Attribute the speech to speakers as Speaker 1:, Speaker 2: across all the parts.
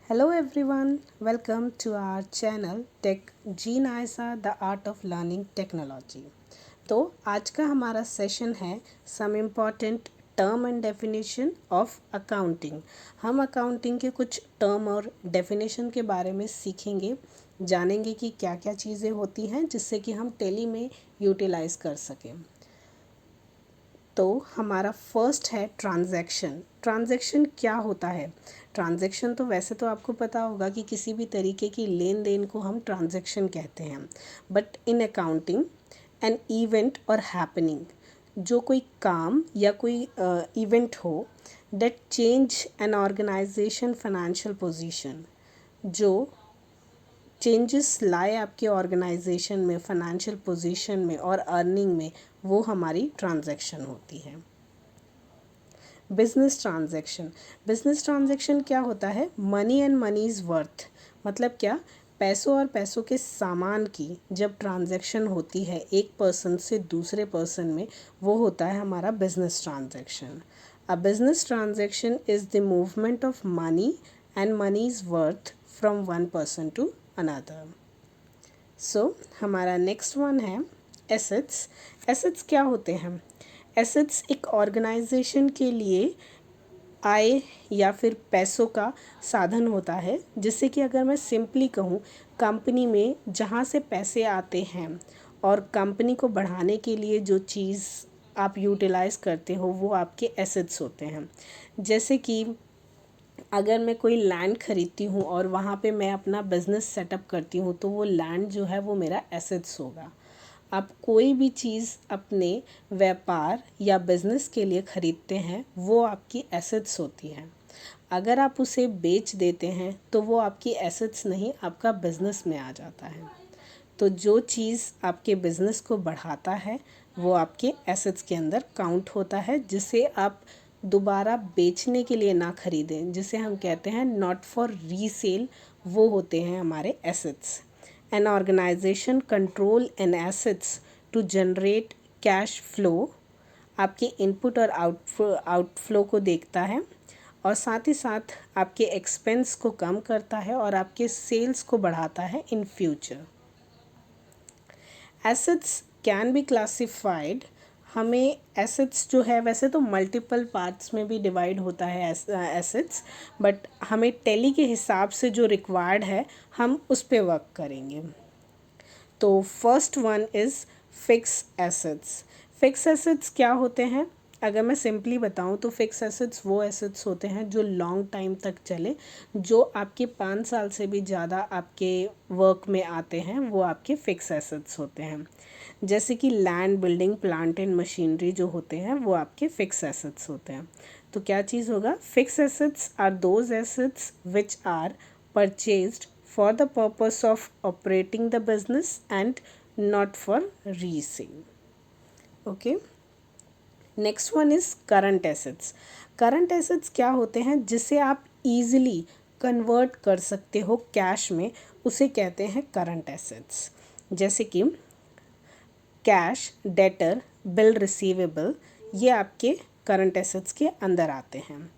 Speaker 1: Hello everyone, welcome to our channel Tech Gene Aisa The Art of Learning Technology। तो आज का हमारा session है some important term and definition of accounting. हम accounting के कुछ टर्म और डेफिनेशन के बारे में सीखेंगे, जानेंगे कि क्या क्या चीज़ें होती हैं जिससे कि हम टेली में यूटिलाइज़ कर सकें। तो हमारा फर्स्ट है ट्रांजैक्शन। ट्रांजैक्शन क्या होता है? ट्रांजैक्शन तो वैसे तो आपको पता होगा कि किसी भी तरीके की लेन देन को हम ट्रांजैक्शन कहते हैं, but in accounting an event और हैपनिंग, जो कोई काम या कोई इवेंट हो that change an organisation financial position, जो चेंजेस लाए आपके ऑर्गेनाइजेशन में, फाइनेंशियल पोजीशन में और अर्निंग में, वो हमारी ट्रांजैक्शन होती है। Business transaction. बिजनेस ट्रांजैक्शन क्या होता है? Money and money is worth, मतलब क्या? पैसों और पैसों के सामान की जब ट्रांजैक्शन होती है एक पर्सन से दूसरे पर्सन में, वो होता है हमारा business transaction. A business transaction is the movement of money and money is worth from one person to another. So हमारा नेक्स्ट वन है एसेट्स। एसेट्स क्या होते हैं? एसेट्स एक ऑर्गेनाइजेशन के लिए आय या फिर पैसों का साधन होता है, जिससे कि अगर मैं सिंपली कहूँ, कंपनी में जहाँ से पैसे आते हैं और कंपनी को बढ़ाने के लिए जो चीज़ आप यूटिलाइज़ करते हो वो आपके एसेट्स होते हैं। जैसे कि अगर मैं कोई लैंड खरीदती हूँ और वहाँ पे मैं अपना बिज़नेस सेटअप करती हूँ, तो वो लैंड जो है वो मेरा एसेट्स होगा। आप कोई भी चीज़ अपने व्यापार या बिज़नेस के लिए ख़रीदते हैं, वो आपकी एसेट्स होती हैं। अगर आप उसे बेच देते हैं तो वो आपकी एसेट्स नहीं, आपका बिज़नेस में आ जाता है। तो जो चीज़ आपके बिज़नेस को बढ़ाता है वो आपके एसेट्स के अंदर काउंट होता है, जिसे आप दोबारा बेचने के लिए ना ख़रीदें, जिसे हम कहते हैं नॉट फॉर रीसेल, वो होते हैं हमारे assets. An organisation control an assets to generate cash flow, आपके इनपुट और आउटफ्लो को देखता है और साथ ही साथ आपके एक्सपेंस को कम करता है और आपके सेल्स को बढ़ाता है in future. Assets can be classified. हमें एसेट्स जो है, वैसे तो मल्टीपल पार्ट्स में भी डिवाइड होता है एसेट्स, बट हमें टैली के हिसाब से जो रिक्वायर्ड है हम उस पे वर्क करेंगे। तो first one is fix assets. Fix assets क्या होते हैं? अगर मैं सिंपली बताऊं तो फिक्स एसेट्स वो एसेट्स होते हैं जो लॉन्ग टाइम तक चले, जो आपके 5 साल से भी ज़्यादा आपके वर्क में आते हैं, वो आपके फिक्स एसेट्स होते हैं। जैसे कि land, building, plant and machinery जो होते हैं वो आपके फिक्स एसेट्स होते हैं। तो क्या चीज़ होगा? Fix assets are those assets which are purchased for the purpose of operating the business and not for resale. Okay. Next one is current assets. Current assets क्या होते हैं? जिसे आप easily convert कर सकते हो कैश में, उसे कहते हैं current assets। जैसे कि कैश, डेटर, बिल रिसीवेबल, ये आपके करंट एसेट्स के अंदर आते हैं।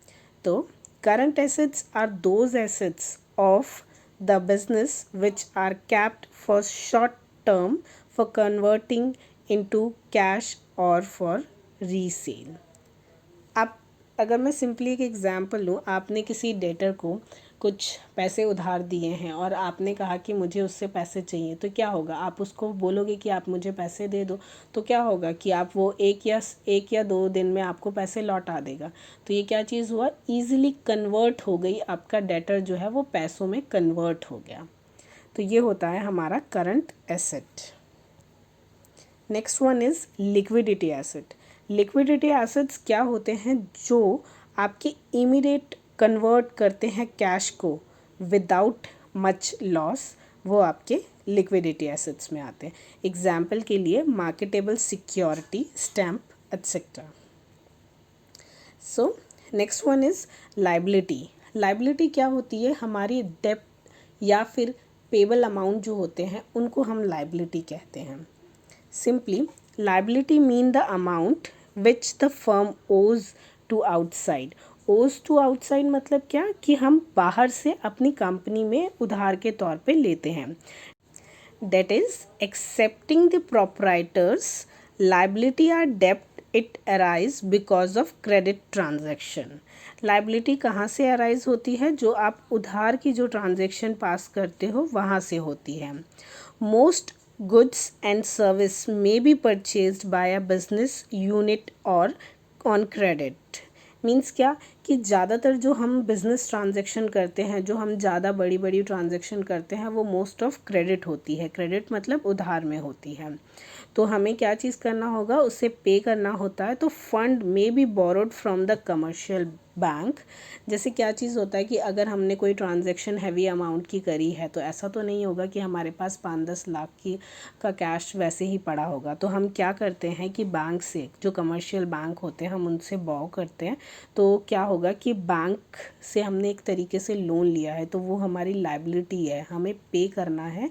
Speaker 1: तो current assets are those assets of the business which are kept for short term for converting into cash or for resale। आप, अगर मैं सिंपली एक एग्जांपल लूँ, आपने किसी डेटर को कुछ पैसे उधार दिए हैं और आपने कहा कि मुझे उससे पैसे चाहिए, तो क्या होगा? आप उसको बोलोगे कि आप मुझे पैसे दे दो, तो क्या होगा कि आप वो एक या 2 दिन में आपको पैसे लौटा देगा। तो ये क्या चीज़ हुआ? ईजिली कन्वर्ट हो गई, आपका डेटर जो है वो पैसों में कन्वर्ट हो गया। तो ये होता है हमारा current asset. Next one is liquidity asset. Liquidity assets क्या होते हैं? जो आपके इमीडिएट कन्वर्ट करते हैं कैश को विदाउट मच लॉस, वो आपके लिक्विडिटी एसेट्स में आते हैं। एग्जाम्पल के लिए marketable security, stamp etcetera. So next one is liability. Liability क्या होती है? हमारी डेप्ट या फिर पेबल अमाउंट जो होते हैं उनको हम लाइबिलिटी कहते हैं। Simply, liability mean the amount which the firm owes to outside ओज टू आउटसाइड मतलब क्या कि हम बाहर से अपनी कंपनी में उधार के तौर पे लेते हैं. That is, accepting the proprietor's liability or debt it arise because of credit transaction. Liability कहाँ से arise होती है? जो आप उधार की जो transaction पास करते हो वहाँ से होती है. Most goods and service may be purchased by a business unit or on credit. Means क्या कि ज़्यादातर जो हम बिज़नेस ट्रांजेक्शन करते हैं, जो हम ज़्यादा बड़ी बड़ी ट्रांजेक्शन करते हैं, वो मोस्ट ऑफ क्रेडिट होती है. क्रेडिट मतलब उधार में होती है. तो हमें क्या चीज़ करना होगा, उससे पे करना होता है. तो fund may be borrowed from the commercial bank. जैसे क्या चीज़ होता है कि अगर हमने कोई ट्रांजैक्शन हैवी अमाउंट की करी है तो ऐसा तो नहीं होगा कि हमारे पास 5-10 लाख की का कैश वैसे ही पड़ा होगा. तो हम क्या करते हैं कि बैंक से, जो कमर्शियल बैंक होते हैं, हम उनसे बॉ करते हैं. तो क्या होगा कि बैंक से हमने एक तरीके से लोन लिया है तो वो हमारी लायबिलिटी है, हमें पे करना है.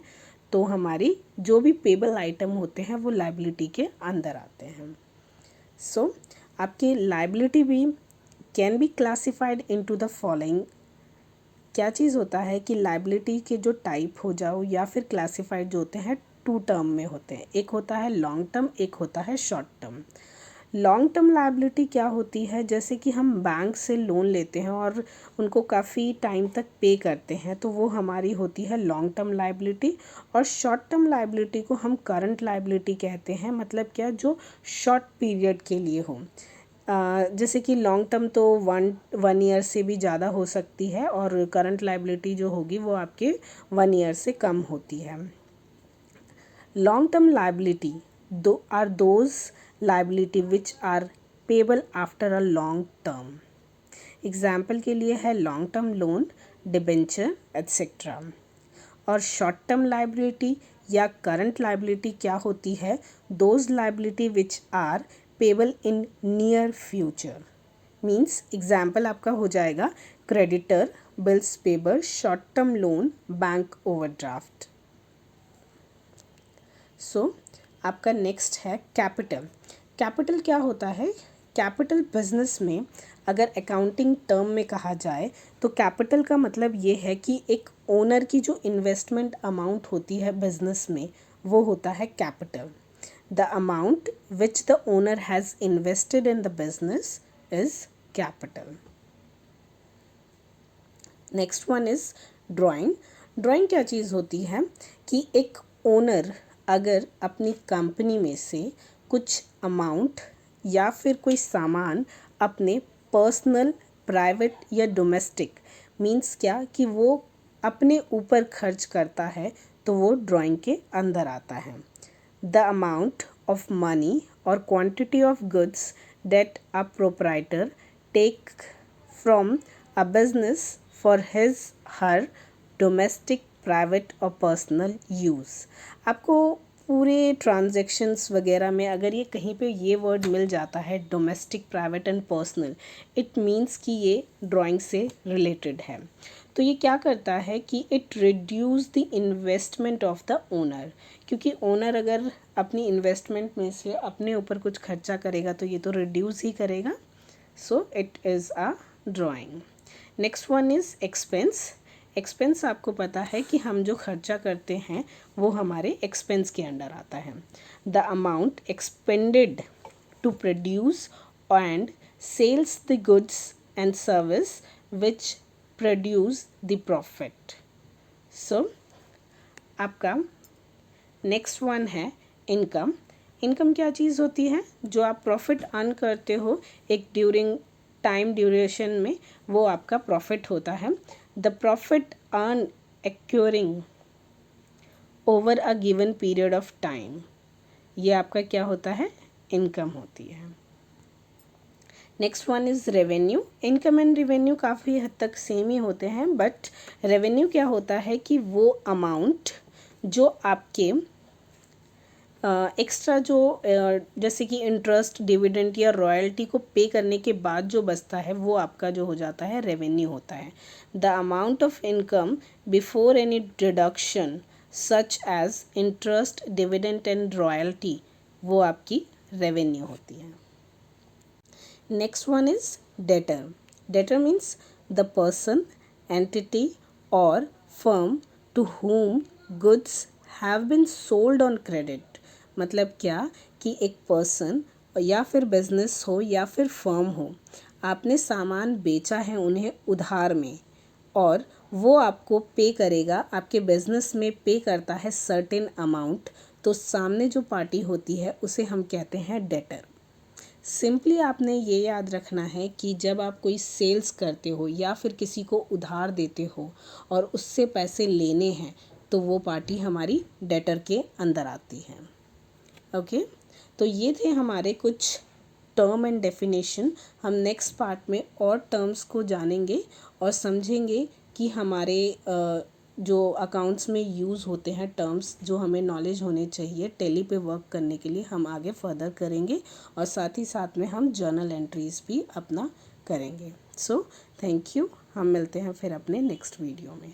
Speaker 1: तो हमारी जो भी पेबल आइटम होते हैं वो लायबिलिटी के अंदर आते हैं. सो आपकी लायबिलिटी भी can be classified into the following. क्या चीज़ होता है कि लायबिलिटी के जो टाइप हो जाओ या फिर क्लासिफाइड जो होते हैं, 2 टर्म में होते हैं. एक होता है लॉन्ग टर्म, एक होता है short term. Long term liability क्या होती है? जैसे कि हम बैंक से लोन लेते हैं और उनको काफ़ी टाइम तक पे करते हैं, तो वो हमारी होती है लॉन्ग टर्म लायबिलिटी. और शॉर्ट टर्म लायबिलिटी को हम करंट लायबिलिटी कहते हैं. मतलब क्या, जो शॉर्ट पीरियड के लिए हो. जैसे कि लॉन्ग टर्म तो वन ईयर से भी ज़्यादा हो सकती है और करंट लायबिलिटी जो होगी वो आपके 1 ईयर से कम होती है. Long term liability are those liability which are payable after a long term. Example के लिए है long term loan, debenture etcetera. और शॉर्ट टर्म लायबिलिटी या करंट लायबिलिटी क्या होती है? Those liability which are payable in near future. Means example आपका हो जाएगा creditor, bills payable, short term loan, bank overdraft. So आपका नेक्स्ट है कैपिटल. कैपिटल क्या होता है? कैपिटल बिजनेस में अगर अकाउंटिंग टर्म में कहा जाए तो कैपिटल का मतलब ये है कि एक ओनर की जो इन्वेस्टमेंट अमाउंट होती है बिजनेस में, वो होता है capital. The amount which the owner has invested in the business is capital. Next one is drawing. Drawing क्या चीज़ होती है कि एक ओनर अगर अपनी कंपनी में से कुछ अमाउंट या फिर कोई सामान अपने पर्सनल, प्राइवेट या डोमेस्टिक, मीन्स क्या कि वो अपने ऊपर खर्च करता है, तो वो ड्राइंग के अंदर आता है. द अमाउंट ऑफ मनी और quantity of goods that a proprietor take from a business for his her domestic, private और पर्सनल यूज़. आपको पूरे ट्रांजैक्शंस वगैरह में अगर ये कहीं पे ये वर्ड मिल जाता है, domestic, private and personal, it means कि ये ड्राइंग से रिलेटेड है. तो ये क्या करता है कि it reduce the investment of the owner. क्योंकि ओनर अगर अपनी इन्वेस्टमेंट में से अपने ऊपर कुछ खर्चा करेगा तो ये तो रिड्यूस ही करेगा. So it is a drawing. Next one is expense. Expense आपको पता है कि हम जो खर्चा करते हैं वो हमारे एक्सपेंस के अंडर आता है. The amount expended to produce and sells the goods and service which produce the profit. So आपका नेक्स्ट वन है इनकम. इनकम क्या चीज़ होती है? जो आप प्रॉफिट अर्न करते हो एक ड्यूरिंग टाइम ड्यूरेशन में, वो आपका प्रॉफिट होता है. The profit earn occurring over a given period of time, ये आपका क्या होता है? इनकम होती है. Next one is revenue. Income and revenue काफ़ी हद तक सेम ही होते हैं, बट रेवेन्यू क्या होता है कि वो अमाउंट जो आपके एक्स्ट्रा जो जैसे कि इंटरेस्ट, डिविडेंड या रॉयल्टी को पे करने के बाद जो बचता है वो आपका जो हो जाता है रेवेन्यू होता है. The amount of income before any deduction such as interest, dividend and royalty, वो आपकी रेवेन्यू होती है. Next one is debtor. Debtor means the person, entity or firm to whom goods have been sold on credit। मतलब क्या कि एक person या फिर बिजनेस हो या फिर फर्म हो, आपने सामान बेचा है उन्हें उधार में और वो आपको पे करेगा, आपके बिजनेस में पे करता है सर्टेन अमाउंट, तो सामने जो पार्टी होती है उसे हम कहते हैं डेटर। सिंपली आपने ये याद रखना है कि जब आप कोई सेल्स करते हो या फिर किसी को उधार देते हो और उससे पैसे लेने हैं तो वो पार्टी हमारी डेटर के अंदर आती है। ओके, तो ये थे हमारे कुछ टर्म एंड डेफिनेशन। हम नेक्स्ट पार्ट में और टर्म्स को जानेंगे और समझेंगे कि हमारे जो अकाउंट्स में यूज़ होते हैं टर्म्स, जो हमें नॉलेज होने चाहिए टैली पे वर्क करने के लिए, हम आगे फर्दर करेंगे और साथ ही साथ में हम जर्नल एंट्रीज़ भी अपना करेंगे। सो थैंक यू, हम मिलते हैं फिर अपने नेक्स्ट वीडियो में।